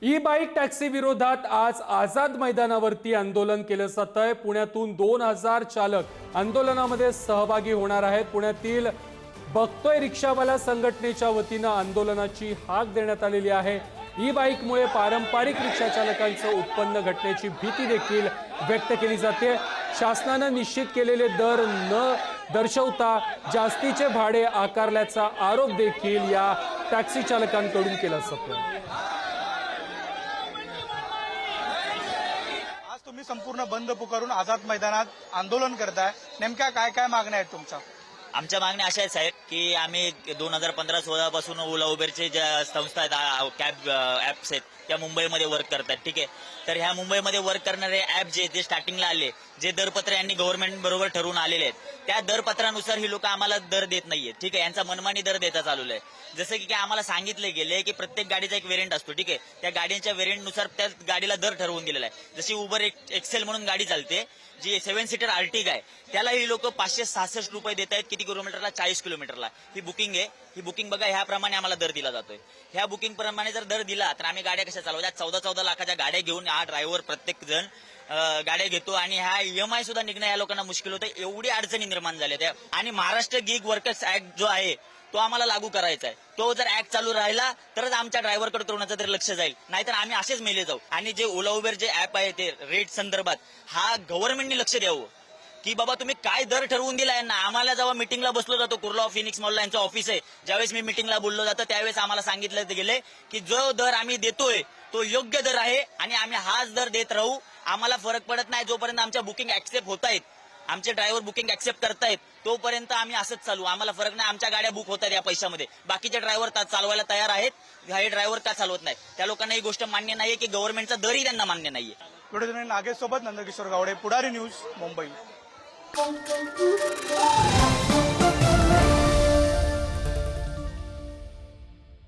E bike taxi विरोधात आज आझाद मैदानावरती आंदोलन केलं जात आहे। पुण्यातून 2000 चालक आंदोलनामध्ये सहभागी होणार आहेत। पुण्यातील बघतोय रिक्षावाला संघटनेच्या वतीनं आंदोलनाची हाक देण्यात आलेली आहे। ई बाईकमुळे पारंपरिक रिक्षा चालकांचं उत्पन्न घटण्याची भीती देखील व्यक्त केली जाते। शासनानं निश्चित केलेले दर न दर्शवता जास्तीचे भाडे आकारल्याचा आरोप देखील या टॅक्सी चालकांकडून केला जातो। तुम्ही संपूर्ण बंद पुकारून आझाद मैदानात आंदोलन करताय, नेमक्या काय काय मागण्या आहेत तुमच्या? आमच्या मागण्या अशा आहेत साहेब की आम्ही 2015-16 पासून ओला उबेरचे ज्या संस्था आहेत, कॅब ॲप्स आहेत, त्या मुंबईमध्ये वर्क करतात। ठीक आहे, तर ह्या मुंबईमध्ये वर्क करणारे ॲप जे स्टार्टिंगला आले, जे दरपत्र यांनी गव्हर्नमेंट बरोबर ठरवून आलेले आहेत, त्या दरपत्रानुसार ही लोक आम्हाला दर देत नाहीये। ठीक आहे, यांचा मनमानी दर देता चालू आहे। जसं की आम्हाला सांगितले गेले की प्रत्येक गाडीचा एक व्हेरियंट असतो। ठीक आहे, त्या गाडीच्या व्हेरियंटनुसार त्या गाडीला दर ठरवून दिलेला आहे। जशी उबर एक्सेल म्हणून गाडी चालते, जी 7 सीटर आर्टिगा आहे, त्याला ही लोक 566 रुपये देत आहेत। किती किलोमीटरला? 40 किलोमीटरला। ही बुकिंग आहे, ही बुकिंग बघा, ह्याप्रमाणे आम्हाला दर दिला जातोय। ह्या बुकिंग प्रमाणे जर दर दिला तर आम्ही गाड्या कशा चालवायच्या? 14-14 लाखाच्या गाड्या घेऊन हा ड्रायव्हर प्रत्येक जण गाड्या घेतो आणि हा EMI सुद्धा निघणं या लोकांना मुश्किल होतं। एवढी अडचणी निर्माण झाल्या त्या। आणि महाराष्ट्र गिग वर्कर्स ऍक्ट जो आहे तो आम्हाला लागू करायचा आहे। तो जर ऍक्ट चालू राहिला तरच आमच्या ड्रायव्हरकडे कोणाचं तरी लक्ष जाईल, नाहीतर आम्ही असेच मेले जाऊ। आणि जे ओला उबेर जे ऍप आहे ते रेट संदर्भात हा गव्हर्नमेंटने लक्ष द्यावं की बाबा तुम्ही काय दर ठरवून दिलाय ना। आम्हाला जेव्हा मिटिंगला बसलो जातो, कुर्ला फिनिक्स मॉलला यांचं ऑफिस आहे, ज्यावेळेस मी मिटिंगला बोललो जातो त्यावेळेस आम्हाला सांगितलं गेले की जो दर आम्ही देतोय तो योग्य दर आहे आणि आम्ही हाच दर देत राहू। आम्हाला फरक पडत नाही जोपर्यंत आमच्या बुकिंग ऍक्सेप्ट होत आहेत, आमचे ड्रायव्हर बुकिंग ऍक्सेप्ट करतायत, तोपर्यंत आम्ही असंच चालू। आम्हाला फरक नाही, आमच्या गाड्या बुक होतात या पैशामध्ये। बाकीचे ड्रायव्हर चालवायला तयार आहेत, हे ड्रायव्हर का चालवत नाही? त्या लोकांना ही गोष्ट मान्य नाहीये की गव्हर्नमेंटचा दरही त्यांना मान्य नाहीये। व्हिडिओ नागेश सोबत नंदकिशोर गावडे, पुढारी न्यूज, मुंबई।